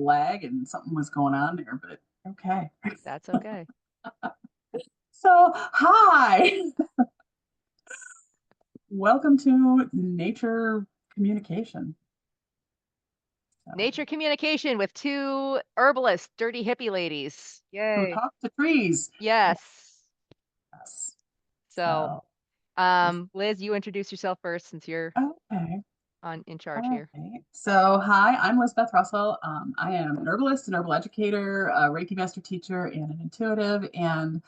lag and something was going on there, but okay. That's okay. So, hi, welcome to Nature Communication. So, Nature communication with two herbalists, dirty hippie ladies. who Yay. talks to trees? Yes. Yes. So, So, this, Liz, you introduce yourself first since you're okay. on in charge All here. right. So, hi, I'm Lizbeth Russell. I am an herbalist, an herbal educator, a Reiki master teacher, and an intuitive. And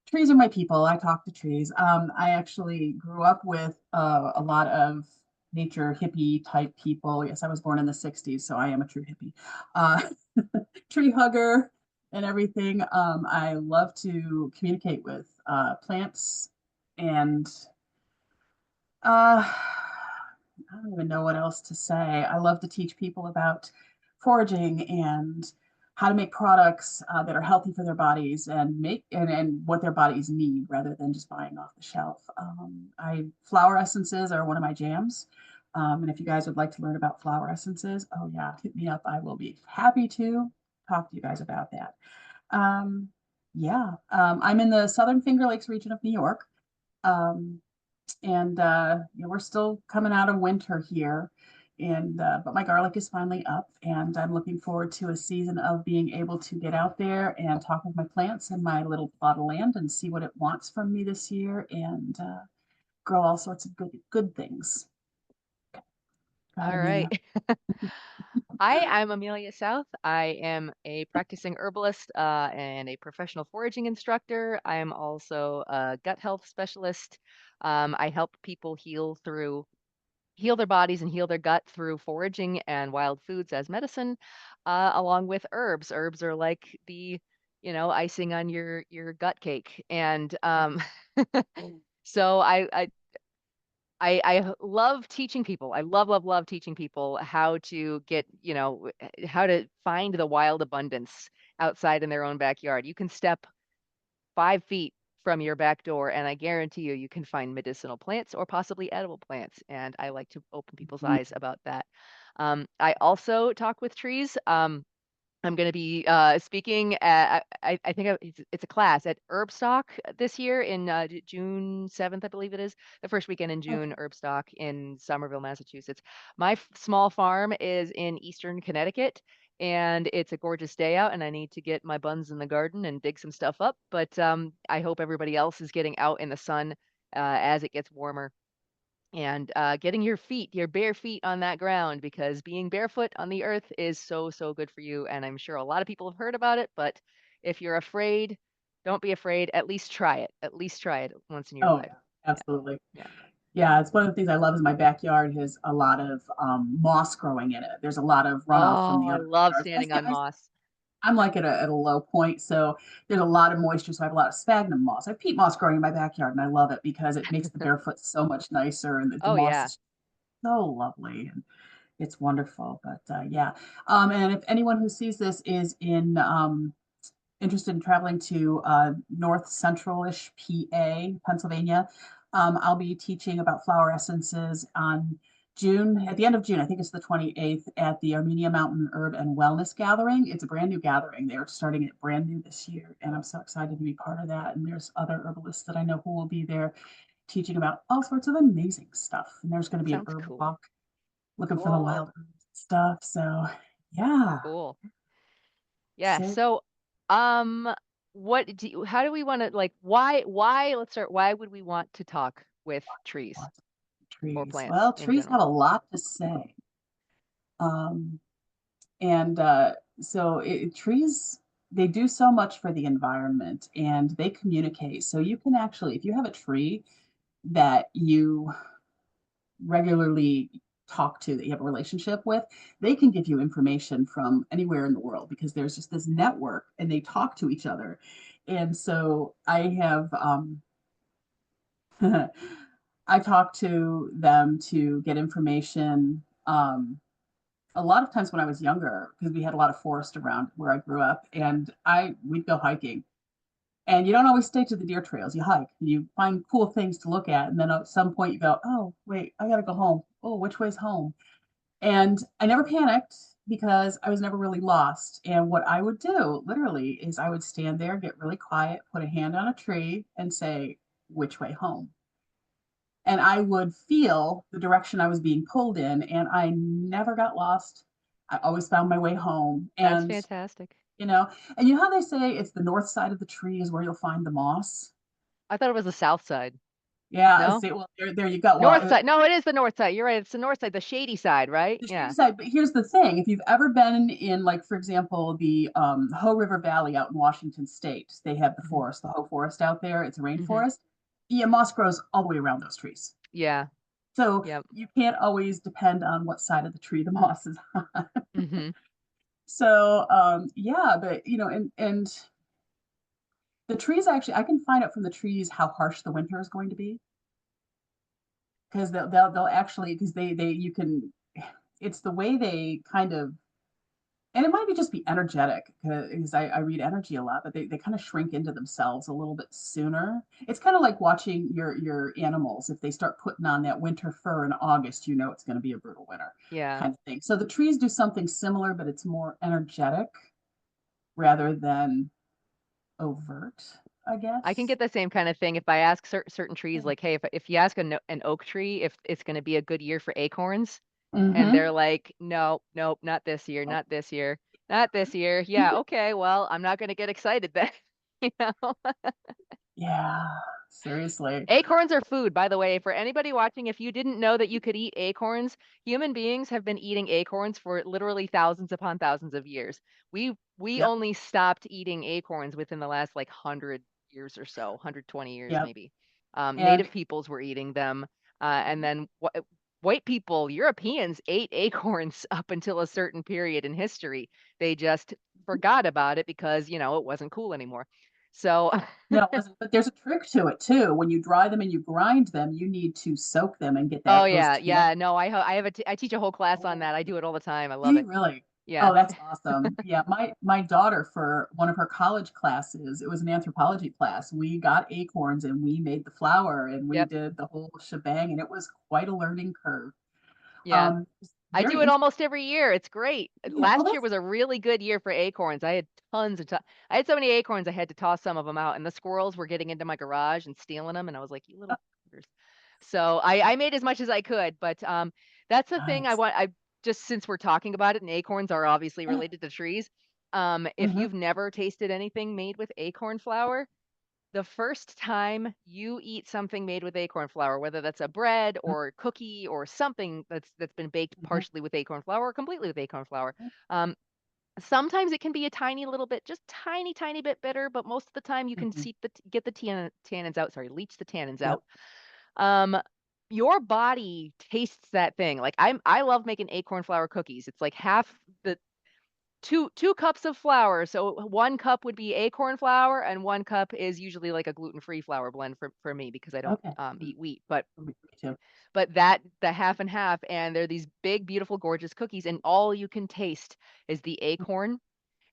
trees are my people. I talk to trees. I actually grew up with a lot of nature hippie type people. Yes, I was born in the 60s, so I am a true hippie. Uh, Tree hugger and everything. I love to communicate with plants and I don't even know what else to say. I love to teach people about foraging and how to make products that are healthy for their bodies and and what their bodies need rather than just buying off the shelf. I flower essences are one of my jams. And if you guys would like to learn about flower essences, oh yeah, hit me up. I will be happy to talk to you guys about that. Um, I'm in the Southern Finger Lakes region of New York. Um, and we're still coming out of winter here, and but my garlic is finally up, and I'm looking forward to a season of being able to get out there and talk with my plants and my little plot of land and see what it wants from me this year, and grow all sorts of good things. Go ahead, All right. Amelia. Hi, I'm Amelia South. I am a practicing herbalist and a professional foraging instructor. I am also a gut health specialist. I help people heal their bodies and heal their gut through foraging and wild foods as medicine, along with herbs. Herbs are like icing on your gut cake. And so I love teaching people. I love, love, love teaching people how to how to find the wild abundance outside in their own backyard. You can step 5 feet from your back door, and I guarantee you, you can find medicinal plants or possibly edible plants. And I like to open people's Mhm. eyes about that. I also talk with trees. I'm going to be speaking at, I think it's a class at Herbstock this year in June 7th, I believe it is, the first weekend in Okay. June, Herbstock in Somerville, Massachusetts. My small farm is in Eastern Connecticut, and it's a gorgeous day out, and I need to get my buns in the garden and dig some stuff up. But I hope everybody else is getting out in the sun as it gets warmer and getting your bare feet on that ground because being barefoot on the earth is so, so good for you. And I'm sure a lot of people have heard about it, but if you're afraid, don't be afraid. At least try it. At least try it once in your Oh life. yeah, Yeah. absolutely. Yeah. Yeah, it's one of the things I love is my backyard has a lot of moss growing in it. There's a lot of runoff from Oh, the I other love yards. standing on moss. I'm like at a low point, so there's a lot of moisture. So I have a lot of sphagnum moss. I have peat moss growing in my backyard, and I love it because it makes the barefoot so much nicer, and the Oh, moss yeah. is so lovely and it's wonderful. But yeah, and if anyone who sees this is interested in traveling to north central-ish PA, Pennsylvania, I'll be teaching about flower essences on June, at the end of June, I think it's the 28th, at the Armenia Mountain Herb and Wellness Gathering. It's a brand new gathering. They're starting it brand new this year, and I'm so excited to be part of that. And there's other herbalists that I know who will be there teaching about all sorts of amazing stuff. And there's going to be an Sounds herb cool. walk looking for the Cool. wild herbs stuff. So yeah. Cool. Yeah. So So, how do we want to let's start. Why would we want to talk with trees lots of or trees. plants Well, in trees have general? a lot to say. Um, and so trees, they do so much for the environment and they communicate. So you can actually, if you have a tree that you regularly talk to, that you have a relationship with, they can give you information from anywhere in the world because there's just this network and they talk to each other. And so I have I talk to them to get information. A lot of times when I was younger, because we had a lot of forest around where I grew up, and I we'd go hiking. And you don't always stay to the deer trails. You hike, you find cool things to look at, and then at some point you go, "Oh, wait, I gotta go home. Oh, which way's home?" And I never panicked. because I was never really lost. And what I would do literally is I would stand there, get really quiet, put a hand on a tree, and say, which way home? And I would feel the direction I was being pulled in, and I never got lost. I always found my way home. That's And, fantastic. you know, and you know how they say it's the north side of the tree is where you'll find the moss? I thought it was the south side. Yeah, No? see, well, there you go. Well, North side. No, it is the north side. You're right. It's the north side, the shady side, right? the shady Yeah. side, but here's the thing. If you've ever been in, like, for example, the Hoh River Valley out in Washington State, they have the Mhm. forest, the Hoh Forest out there. It's a Mhm. rainforest. Yeah, moss grows all the way around those trees. Yeah. So Yep. you can't always depend on what side of the tree the moss is on. Mhm. So yeah, but and the trees actually I can find out from the trees how harsh the winter is going to be because they'll actually because they you can it's the way they kind of and it might be just be energetic because I read energy a lot, but they kind of shrink into themselves a little bit sooner. It's kind of like watching your animals. If they start putting on that winter fur in August, you know it's going to be a brutal winter Yeah. kind of thing. So the trees do something similar, but it's more energetic rather than overt, I I can guess. get the same kind of thing if I ask certain trees, Yeah. like, hey, if you ask an oak tree if it's going to be a good year for acorns, and Mm-hmm. they're like, no, nope, not this year, Oh, not this year, not this year. Yeah, okay, well, I'm not going to get excited then. You know? yeah, seriously. Acorns are food, by the way, for anybody watching, if you didn't know that you could eat acorns, human beings have been eating acorns for literally thousands upon thousands of years. We Yep. only stopped eating acorns within the last like 100 years or so, 120 years Yep. maybe. And Native peoples were eating them, and then white people, Europeans ate acorns up until a certain period in history. They just forgot about it because, it wasn't cool anymore. So no, it wasn't. But there's a trick to it too. When you dry them and you grind them, you need to soak them and get Oh, that those yeah, tannins. yeah, no, I teach a whole class on Oh, that, I do it all the time, I do love you it. really? Yeah. Oh, that's awesome. Yeah, my daughter for one of her college classes, it was an anthropology class. We got acorns and we made the flour and we Yep, did the whole shebang, and it was quite a learning curve. yeah. It's I very do it interesting. almost every year, it's great. Yeah. Oh, Last year that's was a really good year for acorns, I had tons of I had so many acorns, I had to toss some of them out, and the squirrels were getting into my garage and stealing them, and I was like, "You little critters." So, I made as much as I could, but, that's the thing nice. I just since we're talking about it, and acorns are obviously Yeah. related to trees, if Hmm. you've never tasted anything made with acorn flour, the first time you eat something made with acorn flour, whether that's a bread or cookie or something that's been baked Hmm. partially with acorn flour or completely with acorn flour, um, sometimes it can be a tiny little bit, just tiny, tiny bit bitter, but most of the time you can Hmm. get the tannins out. Sorry, leach the tannins Yep. out. Um, your body tastes that thing. Like I love making acorn flour cookies. It's like half the two cups of flour. So 1 cup would be acorn flour and 1 cup is usually like a gluten-free flour blend for me because I don't, Okay. eat wheat, but Me too. that the half and half, and they're these big, beautiful, gorgeous cookies, and all you can taste is the acorn,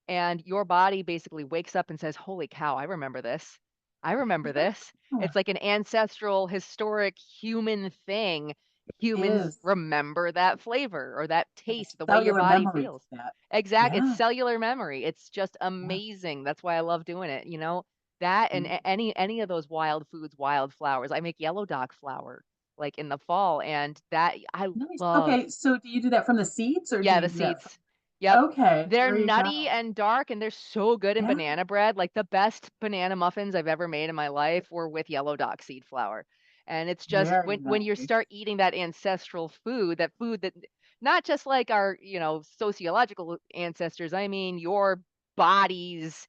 and your body basically wakes up and says, "Holy cow, I remember this. I remember this." Yeah, It's like an ancestral, historic human thing. it Humans is. remember that flavor or that Like a taste, the way your cellular body memory to feels. that. It's Yeah. cellular memory. It's just Yeah. amazing. That's why I love doing it, you know? That and Mhm. any of those wild foods, wild flowers. I make yellow dog flour like in the fall, and that I Nice. love. Okay, so do you do that from the seeds or do Yeah, you the do that seeds. Yep. okay, They're there you nutty go. and dark, and they're so good in Yeah. banana bread. Like, the best banana muffins I've ever made in my life were with yellow dock seed flour. And it's just Very when you nice. start eating that ancestral food, that food that not just like our, sociological ancestors, I mean your body's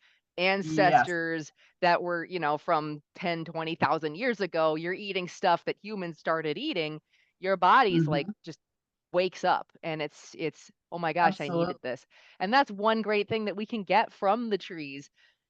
Yes. ancestors that were, from 10, 20,000 years ago, you're eating stuff that humans started eating, your body's, like, Mhm. just wakes up and it's, "Oh my gosh, I needed Absolutely. this." And that's one great thing that we can get from the trees.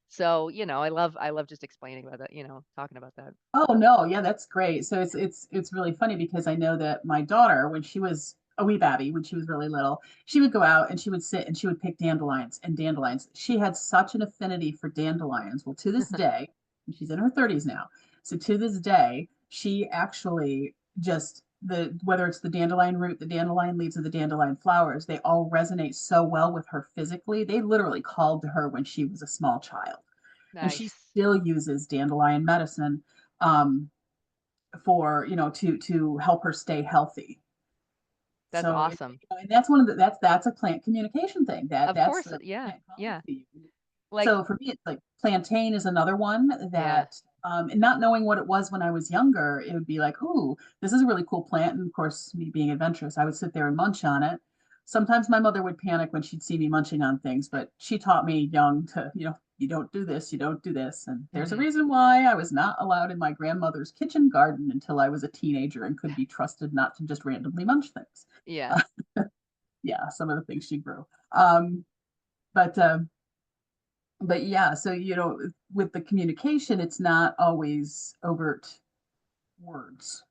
So, I love just explaining about that, talking about that. Oh, no, yeah, that's great. So it's really funny because I know that my daughter, when she was a wee babby, when she was really little, she would go out and she would sit and she would pick dandelions and dandelions. She had such an affinity for dandelions. Well, to this day, and she's in her 30s now. So to this day, she actually just the whether it's the dandelion root, the dandelion leaves, or the dandelion flowers, they all resonate so well with her physically. They literally called to her when she was a small child, and she Nice. still uses dandelion medicine, um, for to help her stay healthy. That's So, awesome. and that's one of the that's a plant communication thing. Of That's course. the Yeah. plant calling Yeah. to you. Like, So for me, it's like plantain is another one yeah. that, and not knowing what it was when I was younger, it would be like, "Ooh, this is a really cool plant." And of course, me being adventurous, I would sit there and munch on it. Sometimes my mother would panic when she'd see me munching on things, but she taught me young to, you don't do this, you don't do this. And there's a Hmm. reason why I was not allowed in my grandmother's kitchen garden until I was a teenager and could be trusted not to just randomly munch things. Yeah. Uh, yeah, some of the things she grew. Um, but yeah, so with the communication, it's not always overt words,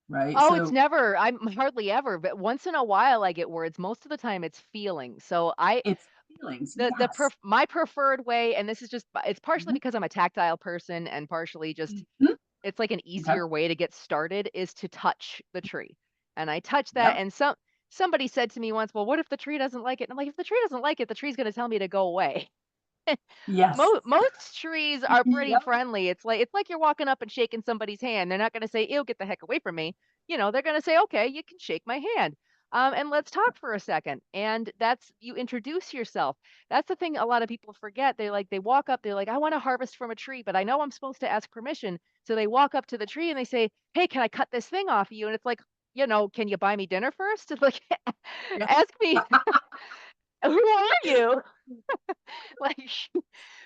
right? Oh, it's So never. I'm hardly ever, but once in a while I get words. Most of the time it's feelings. So I it's feelings, the yes. pref my preferred way, and this is just it's partially Mhm, because I'm a tactile person and partially just mhm, it's like an okay. easier way to get started is to touch the tree. And I touch that Yep. and somebody said to me once, "Well, what if the tree doesn't like it?" And I'm like, "If the tree doesn't like it, the tree's going to tell me to go away." Yes. Most trees are pretty Yep. friendly. It's like you're walking up and shaking somebody's hand. They're not going to say, "Ew, get the heck away from me." They're going to say, "Okay, you can shake my hand." And let's talk for a second. And that's you introduce yourself. That's the thing a lot of people forget. They walk up, they're like, "I want to harvest from a tree, but I know I'm supposed to ask permission." So they walk up to the tree and they say, "Hey, can I cut this thing off of you?" And it's like, "Can you buy me dinner first?" It's like, Yeah. ask me, "Who are you?" Like,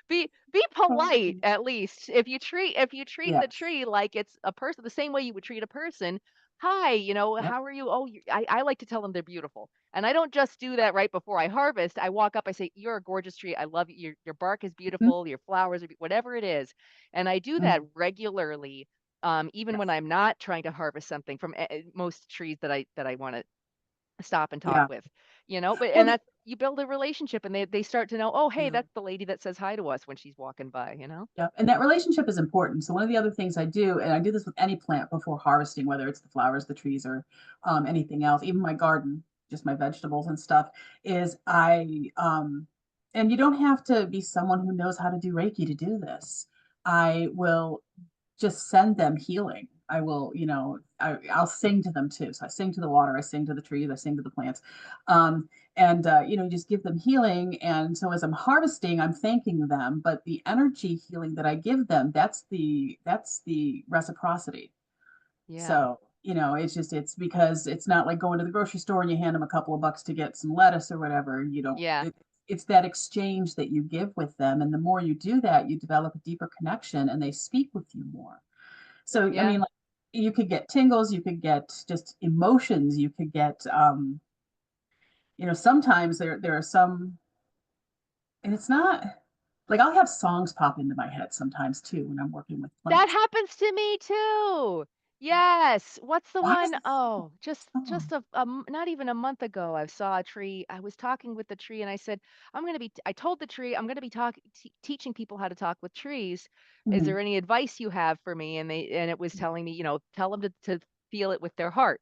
be polite Um, at least. If you treat the yes. tree like it's a person the same way you would treat a person. Hi, Yep. how are you? Oh, I like to tell them they're beautiful. And I don't just do that right before I harvest. I walk up, I say, "You're a gorgeous tree. I love you. Your bark is Mhm, beautiful. Your flowers are whatever it is." And I do that mhm, regularly. Even when yes. I'm not trying to harvest something from most trees that I want to stop and talk Yeah. with, but Well, and that you build a relationship and they start to know, oh, hey, yeah. that's the lady that says hi to us when she's walking by. Yep, and that relationship is important. So one of the other things I do, and I do this with any plant before harvesting, whether it's the flowers, the trees, or anything else, even my garden, just my vegetables and stuff, is and you don't have to be someone who knows how to do Reiki to do this. I will just send them healing. I will, I'll sing to them too. So I sing to the water, I sing to the trees, I sing to the plants, um, and just give them healing. And so as I'm harvesting, I'm thanking them, but the energy healing that I give them, that's the reciprocity. Yeah. So, it's because it's not like going to the grocery store and you hand them a couple of bucks to get some lettuce or whatever. You don't, Yeah. it's that exchange that you give with them. And the more you do that, you develop a deeper connection and they speak with you more. So, I Yeah. mean, like, you could get tingles, you could get just emotions, you could get, sometimes there are some, and it's not like I'll have songs pop into my head sometimes too when I'm working with That plants. happens to me too. Yes. What's the Why is one? this Oh, just song? not even a month ago, I saw a tree. I was talking with the tree and I said, I told the tree, I'm going to be teaching people how to talk with trees. Is Mhm. there any advice you have for me? And it was telling me, tell them to feel it with their heart.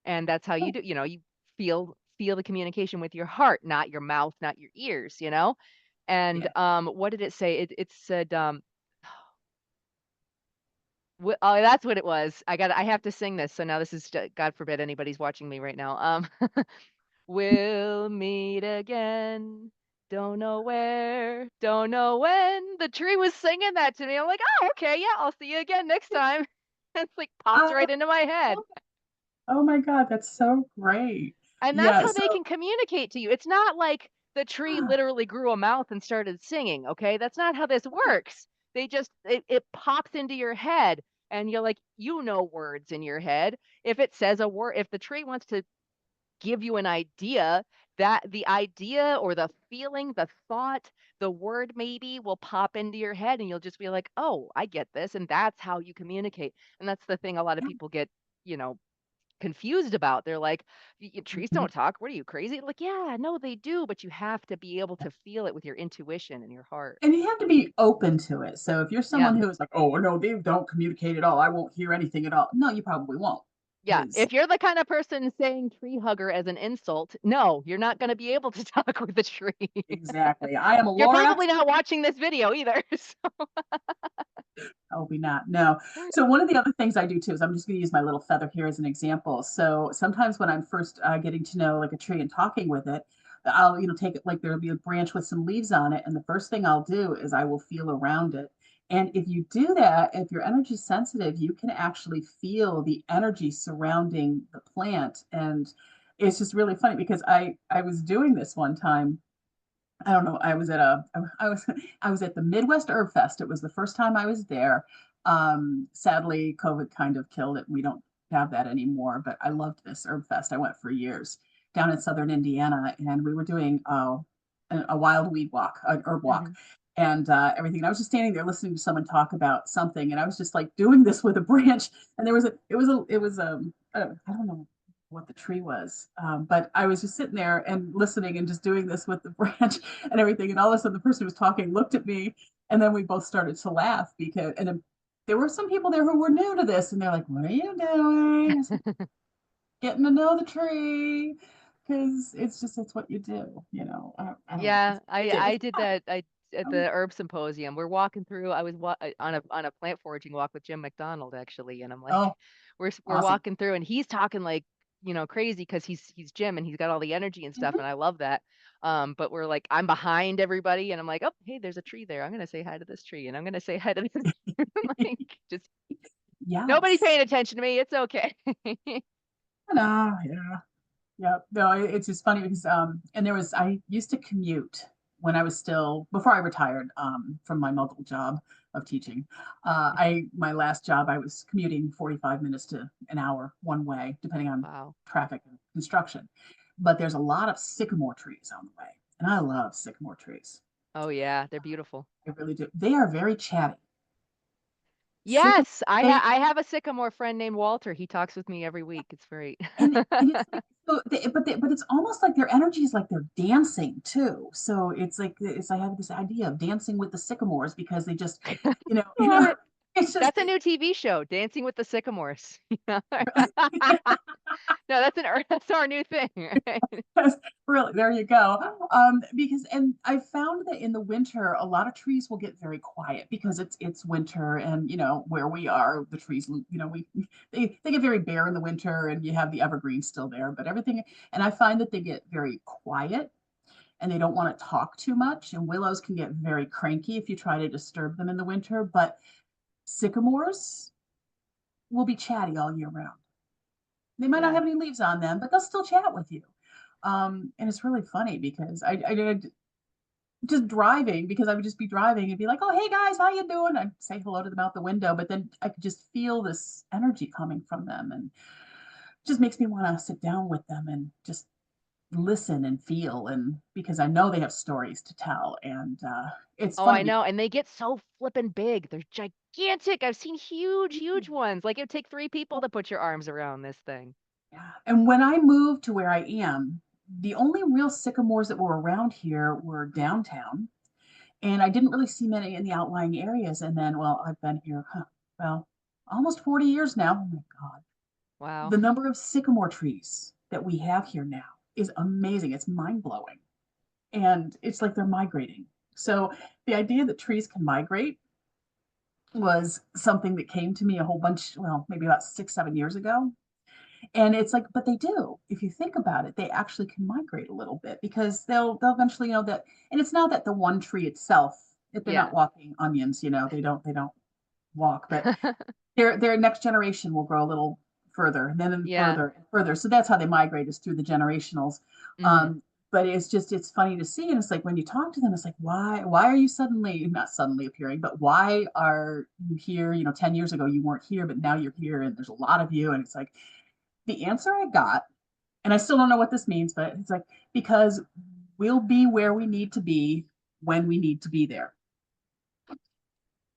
And that's how you Oh, do, you feel the communication with your heart, not your mouth, not your ears. And yeah. what did it say? It said oh, that's what it was. I have to sing this. So now this is God forbid anybody's watching me right now. We'll meet again. Don't know where, don't know when. The tree was singing that to me. I'm like, oh, okay, yeah, I'll see you again next time. It's like popped I right into my head. love it. Oh my God, that's so great. And that's Yeah. how So, they can communicate to you. It's not like the tree literally grew a mouth and started singing, okay? That's not how this works. It pops into your head and you're like, you know words in your head. If it says a word, if the tree wants to give you an idea, that the idea or the feeling, the thought, the word maybe will pop into your head and you'll just be like, "Oh, I get this." And that's how you communicate. And that's the thing a lot of yeah. people get, you know, confused about. They're like, trees Mhm. don't talk. What are you crazy?" Like, yeah, no, they do, but you have to be able to feel it with your intuition and your heart. And you have to be open to it. So if you're Yeah. someone who is like, "Oh, no, they don't communicate at all. I won't hear anything at all." No, you probably won't. Yeah, if you're the kind of person saying tree hugger as an insult, no, you're not gonna be able to talk with a tree. Exactly. I am a You're Lorax. probably not watching this video either, so Oh, be not. No. So one of the other things I do too is I'm just going to use my little feather here as an example. So sometimes when I'm first getting to know like a tree and talking with it, I'll take it like there'll be a branch with some leaves on it, and the first thing I'll do is I will feel around it. And if you do that, if you're energy sensitive, you can actually feel the energy surrounding the plant, and it's just really funny because I was doing this one time. I don't know. I was at the Midwest Herb Fest. It was the first time I was there. Sadly, COVID kind of killed it. We don't have that anymore, but I loved this Herb Fest. I went for years down in southern Indiana, and we were doing a wild weed walk, an herb walk, Mhm. and everything. And I was just standing there listening to someone talk about something, and I was just like doing this with a branch. And it was I don't know what the tree was. But I was just sitting there and listening and just doing this with the branch and everything. And all of a sudden, the person who was talking looked at me, and then we both started to laugh because, and then there were some people there who were new to this, and they're like, "What are you doing?" I said, "Getting to know the tree." Because it's what you do. I don't know. Yeah, I It's did fun. that. I at the herb symposium. We're walking through. I was on a plant foraging walk with Jim McDonald actually, and I'm like, Oh, we're awesome. walking through, and he's talking like crazy because he's Jim and he's got all the energy and stuff, Mhm. and I love that. But we're like, I'm behind everybody, and I'm like, oh, hey, there's a tree there. I'm gonna say hi to this tree, and I'm gonna say hi to this. Like, just nobody Yes. paying attention to me. It's okay. No, yeah. Yeah, no, it's just funny because and I used to commute when I was still before I retired from my multiple job of teaching. I my last job I was commuting 45 minutes to an hour one way, depending on Wow. traffic and construction. But there's a lot of sycamore trees on the way, and I love sycamore trees. Oh yeah, they're beautiful. I really do. They are very chatty. Sycamore, Yes, I they I have a sycamore friend named Walter. He talks with me every week. It's great. and it's like so but it's almost like their energy is like they're dancing too. So it's I have this idea of dancing with the sycamores because they just you know I you love know it. it's just That's a new TV show, Dancing with the Sycamores. No, that's our new thing, right? really there you go. Because and I found that in the winter a lot of trees will get very quiet because it's winter, and where we are the trees we they get very bare in the winter, and you have the evergreens still there, but everything, and I find that they get very quiet and they don't want to talk too much. And willows can get very cranky if you try to disturb them in the winter, but sycamores will be chatty all year round. They might not Yeah. have any leaves on them, but they'll still chat with you. And it's really funny because I did just driving because I would just be driving and be like, "Oh, hey guys, how you doing?" I'd say hello to them out the window, but then I could just feel this energy coming from them, and it just makes me want to sit down with them and just listen and feel, and because I know they have stories to tell, and it's Oh, funny I because know, and they get so flippin' big. They're gigantic. I've seen huge, huge ones. Like, it'd take 3 people to put your arms around this thing. yeah. And when I moved to where I am, the only real sycamores that were around here were downtown, and I didn't really see many in the outlying areas. And then, well, I've been here, well, almost 40 years now. Oh my God. Wow. The number of sycamore trees that we have here now is amazing. It's mind blowing. And it's like they're migrating. So the idea that trees can migrate was something that came to me a whole bunch, well, maybe about 6, 7 years ago. And it's like, but they do. If you think about it, they actually can migrate a little bit because they'll eventually that. And it's not that the one tree itself, if they're Yeah. not walking onions, they don't walk, but their next generation will grow a little further, and then Yeah. further and further. So that's how they migrate, is through the generationals. Mhm. But it's funny to see, and it's like when you talk to them, it's like why are you suddenly not suddenly appearing, but why are you here? 10 years ago you weren't here, but now you're here, and there's a lot of you, and it's like the answer I got, and I still don't know what this means, but it's like because we'll be where we need to be when we need to be there.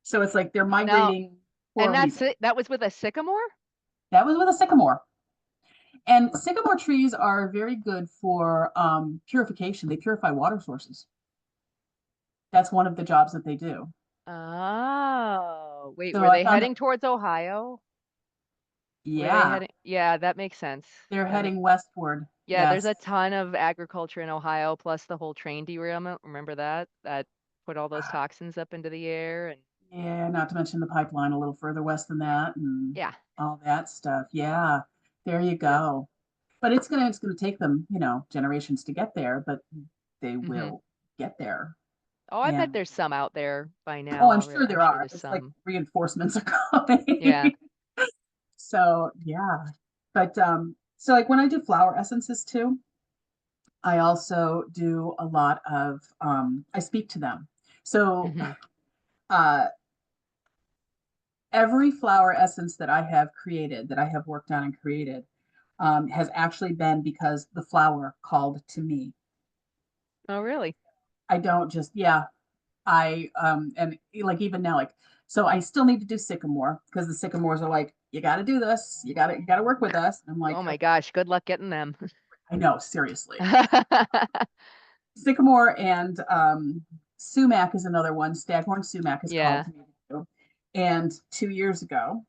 So it's like they're Now migrating for and a reason. that was with a sycamore? That was with a sycamore. And sycamore trees are very good for purification. They purify water sources. That's one of the jobs that they do. Oh, wait, So were I they found that heading towards Ohio? Were they Yeah, heading? Yeah, that makes sense. they're That ma heading westward. Yeah, there's Yes. a ton of agriculture in Ohio, plus the whole train derailment. Remember that? That put all those toxins up into the air and Yeah, not to mention the pipeline a little further west than that and yeah. all that stuff. Yeah, there you Yep. go. But it's gonna take them, generations to get there, but they Mhm. will get there. Oh, I bet And there's some out there by oh, now I'm already. sure I'm there sure are. there's It's like some. reinforcements are coming. Yeah. So yeah. But so like when I do flower essences too, I also do a lot of I speak to them. So Mhm. uh every flower essence that I have created, that I have worked on and created, has actually been because the flower called to me. Oh, really? I don't just, yeah, and like even now, like, so I still need to do sycamore because the sycamores are like, you got to do this, you got to work with us. And I'm like, Oh my okay, gosh, good luck getting them. I know, seriously. Sycamore and sumac is another one. Staghorn sumac is called Yeah, to me too. And 2 years ago,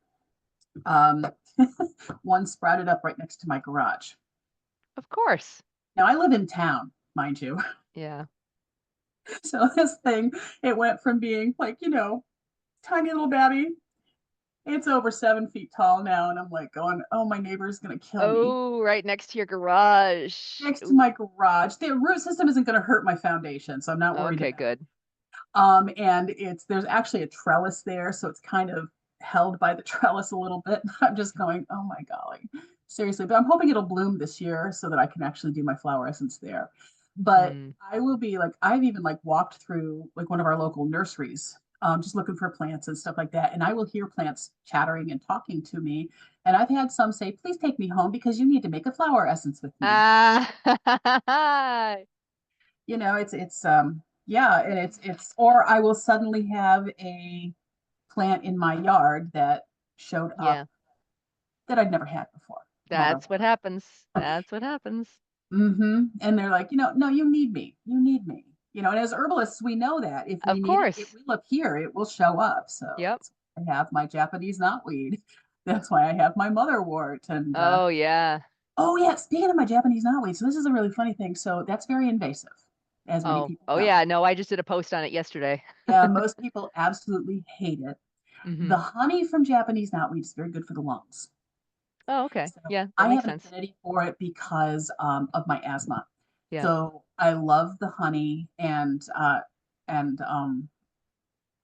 um, one sprouted up right next to my garage. of course. Now I live in town, mind you. Yeah. So this thing, it went from being like, tiny little babby. It's over 7 feet tall now. And I'm like going, oh, my neighbor's gonna kill me. Oh, right next to your garage. Next to Ooh. my garage. The root system isn't gonna hurt my foundation, so I'm not worried Okay, about it. good. And there's actually a trellis there, so it's kind of held by the trellis a little bit. I'm just going, oh my golly, seriously. But I'm hoping it'll bloom this year so that I can actually do my flower essence there. But Mm. I will be like, I've even like walked through like one of our local nurseries, just looking for plants and stuff like that. And I will hear plants chattering and talking to me. And I've had some say, please take me home because you need to make a flower essence with me. Ah. It's yeah, and it's or I will suddenly have a plant in my yard that showed up Yeah, that I'd never had before. Never. that's what happens. That's what happens. And they're like, no, you need me. You need me. And as herbalists, we know that if we Of need it, if course. we look here, it will show up. So Yep. that's why I have my Japanese knotweed. That's why I have my motherwort. And Oh, yeah. oh yeah, speaking of my Japanese knotweed, so this is a really funny thing. So that's very invasive, as many Oh, people oh know. yeah. No, I just did a post on it yesterday. Yeah, most people absolutely hate it. Hmm. The honey from Japanese knotweed is very good for the lungs. Oh, okay. So Yeah, that I makes have an sense. affinity for it because of my asthma. Yeah. So I love the honey, and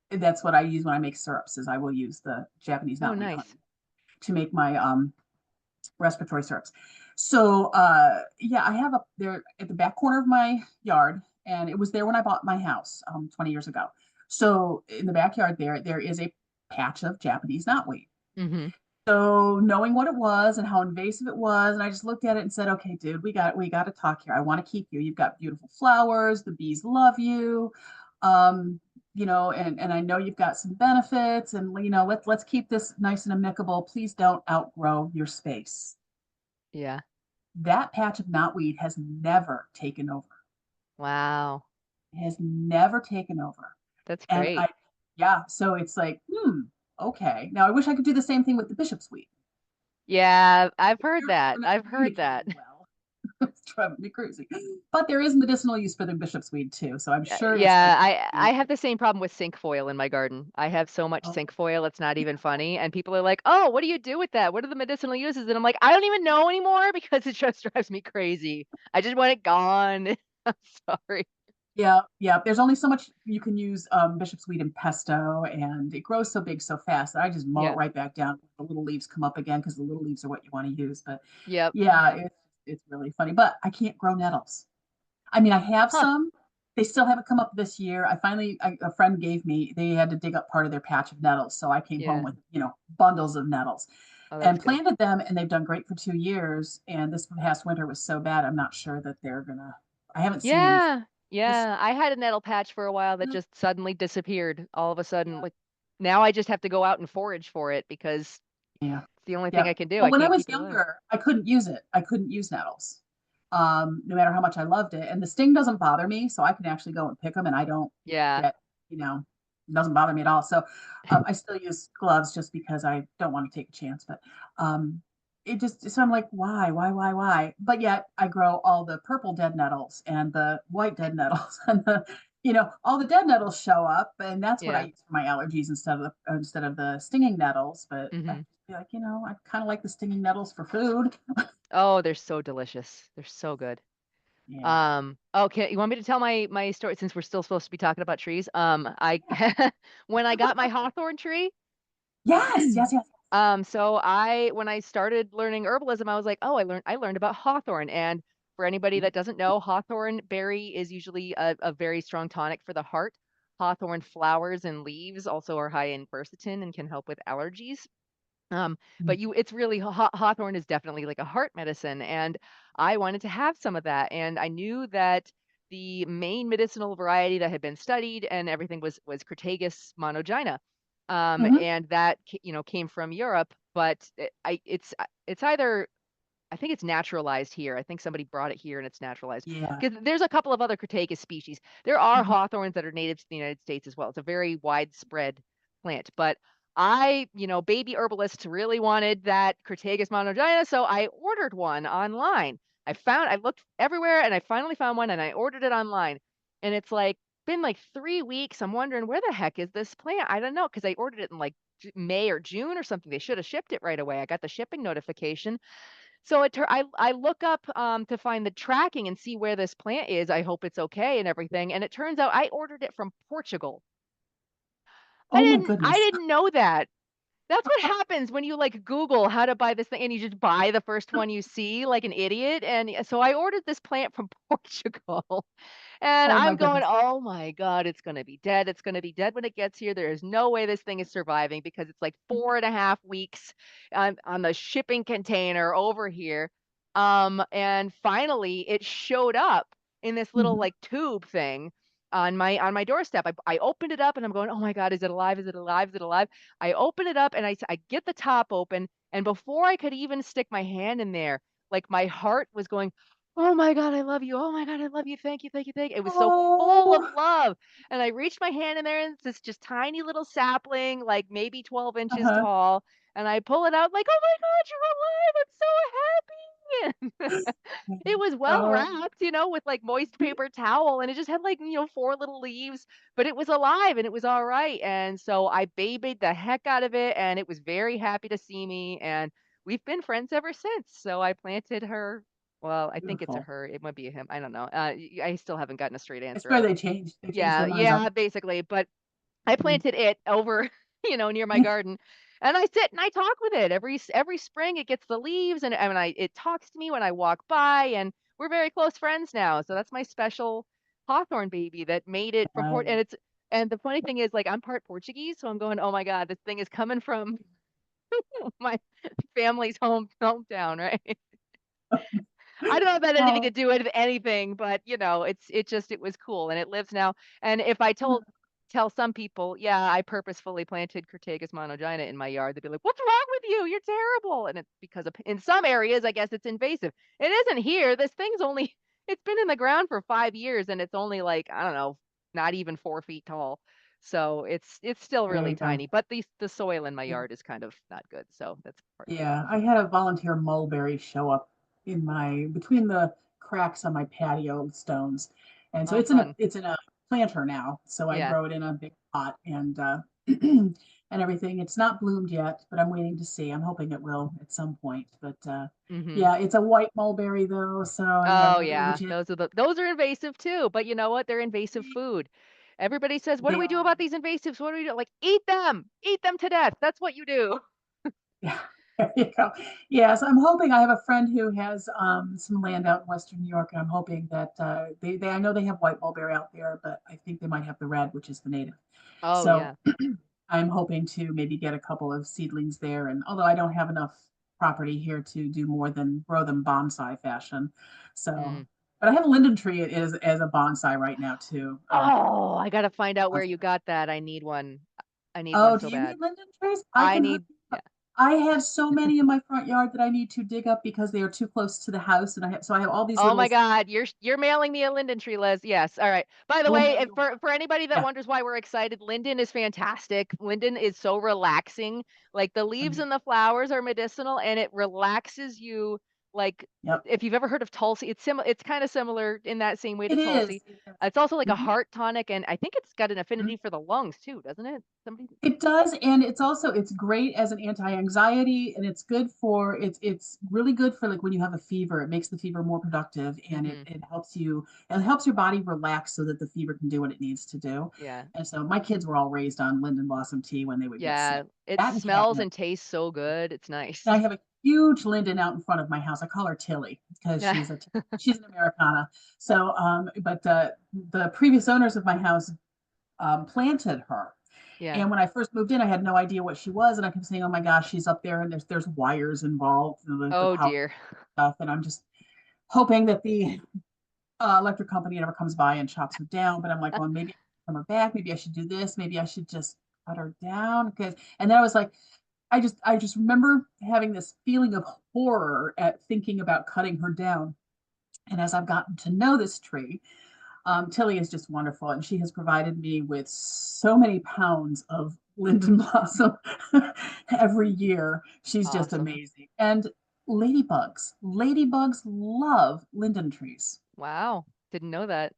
that's what I use when I make syrups. Is I will use the Japanese Oh, knotweed nice. honey to make my respiratory syrups. So yeah, I have a there at the back corner of my yard, and it was there when I bought my house 20 years ago. So in the backyard there is a patch of Japanese knotweed. Hmm. So knowing what it was and how invasive it was, and I just looked at it and said, "Okay, dude, we got to talk here. I want to keep you. You've got beautiful flowers. The bees love you, um, and I know you've got some benefits. And let's keep this nice and amicable. Please don't outgrow your space." Yeah. That patch of knotweed has never taken over. Wow. It has never taken over, That's and great. yeah. So it's like, okay. Now I wish I could do the same thing with the bishop's weed. Yeah, I've heard Apparently that. we're not I've heard that. communicating well. It's driving me crazy. But there is medicinal use for the bishop's weed too. So I'm sure it's like Yeah, I have the same problem with cinquefoil in my garden. I have so much oh, cinquefoil, it's not even funny. And people are like, "Oh, what do you do with that? What are the medicinal uses?" And I'm like, "I don't even know anymore because it just drives me crazy. I just want it gone." I'm sorry. yeah, yeah. There's only so much you can use bishop's weed in pesto, and it grows so big so fast that I just mow it Yeah. right back down. The little leaves come up again because the little leaves are what you want to use. But Yep. yeah, Yep. it's really funny. But I can't grow nettles. I mean, I have Huh. some. They still haven't come up this year. A friend gave me, they had to dig up part of their patch of nettles. So I came home Yeah. with, bundles of nettles Oh, that's and good. planted them, and they've done great for 2 years. And this past winter was so bad. I'm not sure that I haven't seen anything Yeah. this Yeah. I had a nettle patch for a while that year. just suddenly disappeared all of a sudden. Like now I just have to go out and forage for it because Yeah. it's the only thing Yeah. I can do. Well, I when I can't was keep it alive. younger, I couldn't use it. I couldn't use nettles, no matter how much I loved it. And the sting doesn't bother me. So I can actually go and pick them, and I don't Yeah. get, you know, It doesn't bother me at all. So I still use gloves just because I don't want to take a chance. But um, it just so I'm like, why? But yet I grow all the purple dead nettles and the white dead nettles and the all the dead nettles show up, and that's what I Yeah. use for my allergies instead of the stinging nettles. But I Hmm. feel like I kind of like the stinging nettles for food. Oh, they're so delicious. They're so good. Yeah. Okay, you want me to tell my story since we're still supposed to be talking about trees? I when I got my hawthorn tree, Yes. Yes. Yes. so when I started learning herbalism, I was like, oh, I learned about hawthorn. And for anybody Mhm. that doesn't know, hawthorn berry is usually a very strong tonic for the heart. Hawthorn flowers and leaves also are high in quercetin and can help with allergies. But it's really hawthorn is definitely like a heart medicine, and I wanted to have some of that, and I knew that the main medicinal variety that had been studied and everything was Crataegus monogyna, Mhm. and that came from Europe, but it's either I think it's naturalized here. I think somebody brought it here and it's naturalized Yeah. because there's a couple of other Crataegus species. There are Mhm. hawthorns that are native to the United States as well. It's a very widespread plant, but baby herbalist really wanted that Crataegus monogyna, so I ordered one online. I looked everywhere and I finally found one and I ordered it online. And it's like been like 3 weeks. I'm wondering where the heck is this plant? I don't know because I ordered it in like May or June or something. They should have shipped it right away. I got the shipping notification, so I look up, to find the tracking and see where this plant is. I hope it's okay and everything, and it turns out I ordered it from Portugal. Oh my I goodness. didn't know that. That's what happens when you, like, Google how to buy this thing and you just buy the first one you see like an idiot, and so I ordered this plant from Portugal. And Oh my I'm going, goodness. "Oh my god, it's gonna be dead. It's gonna be dead when it gets here. There is no way this thing is surviving because it's like 4.5 weeks on the shipping container over here." And finally it showed up in this little Mhm. like tube thing on my doorstep. I opened it up and I'm going, "Oh my god, is it alive? Is it alive? Is it alive?" I open it up and I get the top open, and before I could even stick my hand in there, like my heart was going, "Oh my god, I love you. Oh my god, I love you. Thank you, thank you, thank you." It was so full of Oh. love. And I reached my hand in there and it's this just tiny little sapling, like maybe 12 inches Uh-huh. tall. And I pull it out like, "Oh my god, you're alive. I'm so happy." It was well Oh. wrapped, with like moist paper towel, and it just had like, four little leaves, but it was alive and it was all right. And so I babied the heck out of it and it was very happy to see me. And we've been friends ever since. So I planted her. Well, I think it's a Beautiful. her. It might be a him. I don't know. I still haven't gotten a straight I answer swear out of they him. changed. They changed Yeah, their minds on yeah, basically. But I mm. planted it over, near my garden, and I sit and I talk with it every spring. It gets the leaves, and it talks to me when I walk by, and we're very close friends now. So that's my special hawthorn baby that made it from Port. Nice. And the funny thing is, like, I'm part Portuguese, so I'm going, oh my god, this thing is coming from my family's hometown, right? I don't know if that had anything to Oh. do with anything, but it was cool and it lives now. And if I tell some people, yeah, I purposefully planted Crataegus monogyna in my yard, they'd be like, "What's wrong with you? You're terrible." And it's because in some areas, I guess it's invasive. It isn't here. This thing's only it's been in the ground for 5 years and it's only like, I don't know, not even 4 feet tall. So it's still There really you go. tiny, but the soil in my yard is kind of not good. So that's part of the Yeah, problem. I had a volunteer mulberry show up in my between the cracks on my patio stones. And so Oh, fun. it's in a planter now. So I Yeah. grow it in a big pot and and everything. It's not bloomed yet, but I'm waiting to see. I'm hoping it will at some point. But Mhm. yeah, it's a white mulberry though, so Oh, yeah, which is those are invasive too, but you know what? They're invasive food. Everybody says, "What do they we do are. about these invasives? What do we do?" Like, eat them to death. That's what you do. Yeah, there you go. Yes, I'm hoping I have a friend who has some land out in Western New York, and I'm hoping that they I know they have white mulberry out there, but I think they might have the red, which is the native. Oh, So yeah. I'm hoping to maybe get a couple of seedlings there. And although I don't have enough property here to do more than grow them bonsai fashion, so Mm. but I have a linden tree as a bonsai right now too. Oh, I gotta find out where Bonsai. you got that. I need one. I need one Oh, do so you bad. need linden trees? I need, yeah. I have so many in my front yard that I need to dig up because they are too close to the house, and I have all these Oh my little God, you're mailing me a linden tree, Liz. Yes. All right. By the I will way, mail if you for anybody that yeah, wonders why we're excited, linden is fantastic. Linden is so relaxing. Like the leaves mhm, and the flowers are medicinal and it relaxes you like yep. if you've ever heard of Tulsi, it's kind of similar in that same way to It is, Tulsi. it is. It's also like a Mhm, heart tonic and I think it's got an mhm. affinity for the lungs too, doesn't it? Somebody It does, and it's great as an anti-anxiety, and it's really good for like when you have a fever. It makes the fever more productive, and Mhm. it helps your body relax so that the fever can do what it needs to do. Yeah. And so my kids were all raised on linden blossom tea when they would get sick. Yeah, it That and smells catnip. and tastes so good. It's nice. And I have a huge linden out in front of my house. I call her Tilly because Yeah. she's an Americana. So, but the previous owners of my house planted her. Yeah. And when I first moved in, I had no idea what she was, and I kept saying, "Oh my gosh, she's up there, and there's wires involved, the Oh power dear. stuff." And I'm just hoping that the electric company never comes by and chops her down. But I'm like, well, maybe I should come her back. Maybe I should do this. Maybe I should just cut her down because. And then I was like, I just remember having this feeling of horror at thinking about cutting her down. And as I've gotten to know this tree, Tilly is just wonderful, and she has provided me with so many pounds of linden blossom every year. She's just Awesome. amazing. And ladybugs love linden trees. Wow. Didn't know that.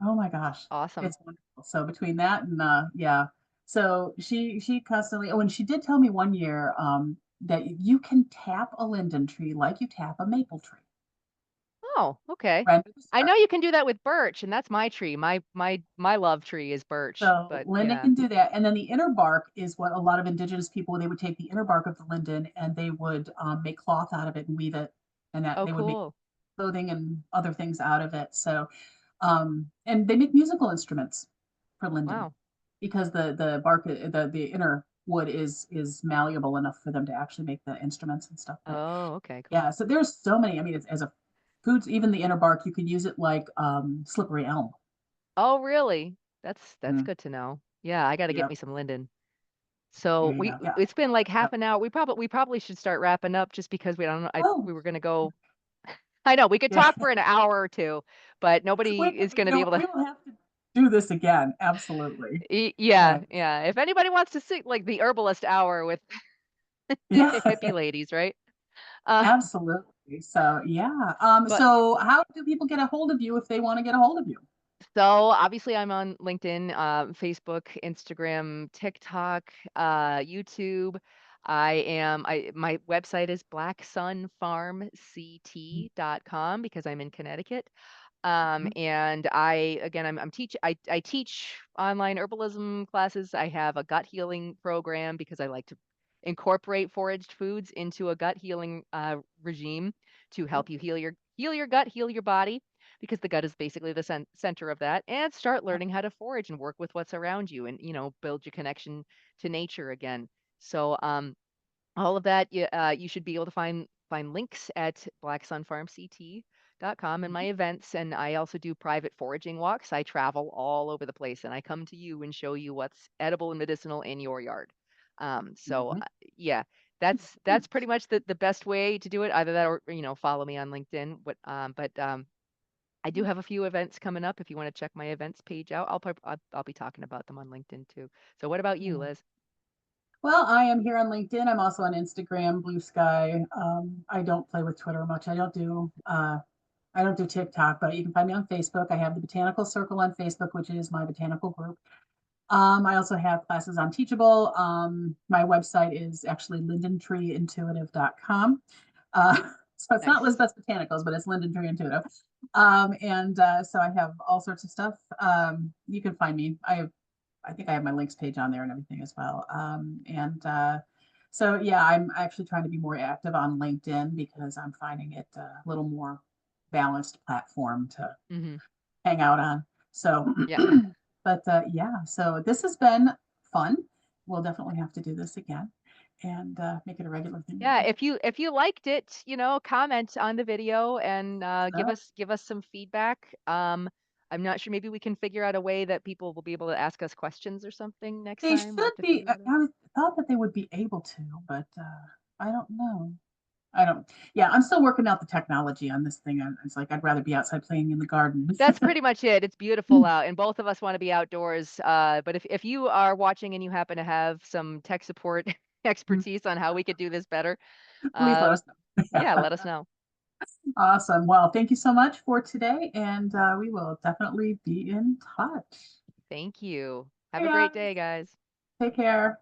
Oh my gosh, Awesome. it's wonderful. So between that and yeah, so she constantly. Oh, and she did tell me one year that you can tap a linden tree like you tap a maple tree. Oh, okay. Friend of the I know start. you can do that with birch, and that's my tree. My love tree is birch, So but linden yeah. can do that. And then the inner bark is what a lot of indigenous people, they would take the inner bark of the linden and they would make cloth out of it and weave it. And that Oh, they would make cool. clothing and other things out of it. So, and they make musical instruments for linden Wow. because the bark, the inner wood is malleable enough for them to actually make the instruments and stuff. But Oh, okay, yeah, cool. so there's so many. I mean, it's as a foods, even the inner bark, you could use it like slippery elm. Oh, really? That's Mm, good to know. Yeah, I got to get yep. me some linden. There So you go. Yeah. it's been like half Yep. an hour. We probably should start wrapping up just because we don't know. Oh, We were gonna go. I know we could yeah. talk for an hour or two, but nobody is You gonna be know, able to. we will have to do this again. Absolutely. Yeah, And yeah. If anybody wants to see like the herbalist hour with yeah, hippie ladies, right? Uh, absolutely. So yeah. but So how do people get a hold of you if they want to get a hold of you? so obviously I'm on LinkedIn, Facebook, Instagram, TikTok, YouTube. My website is blacksunfarmct.com because I'm in Connecticut. Mhm. And I teach online herbalism classes. I have a gut healing program because I like to incorporate foraged foods into a gut healing regime to Yep. help you heal your gut, heal your body because the gut is basically the center of that and start Yep. learning how to forage and work with what's around you and build your connection to nature again. So all of that you should be able to find links at blacksunfarmct.com and my Mhm. events, and I also do private foraging walks. I travel all over the place and I come to you and show you what's edible and medicinal in your yard. So Mhm. yeah, that's pretty much the best way to do it. Either that or follow me on LinkedIn. But I do have a few events coming up. If you want to check my events page out, I'll be talking about them on LinkedIn too. So what about you, Yeah. Liz? Well, I am here on LinkedIn. I'm also on Instagram, Blue Sky. I don't play with Twitter much. I don't do TikTok, but you can find me on Facebook. I have the Botanical Circle on Facebook, which is my botanical group. I also have classes on Teachable. My website is actually lindentreeintuitive.com. So it's not Nice. Lizbeth's Botanicals, but it's Linden Tree Intuitive. And so I have all sorts of stuff. You can find me. I think I have my links page on there and everything as well. And so yeah, I'm actually trying to be more active on LinkedIn because I'm finding it a little more balanced platform to Hmm. hang out on. So, Yeah. but yeah, so this has been fun. We'll definitely have to do this again and make it a regular thing we Yeah, do. if you liked it, comment on the video and So, give us some feedback. I'm not sure. Maybe we can figure out a way that people will be able to ask us questions or something next they time. We'll should have to be. figure that out. I thought that they would be able to, but I don't know. I don't, yeah, I'm still working out the technology on this thing. It's like I'd rather be outside playing in the garden. That's pretty much it. It's beautiful out, and both of us wanna be outdoors, but if you are watching and you happen to have some tech support expertise on how we could do this better, Please let uh, us know. yeah, Yeah. let us know. Awesome. Well, thank you so much for today, and we will definitely be in touch. Thank you. Have a Yeah. great day, guys. Take care.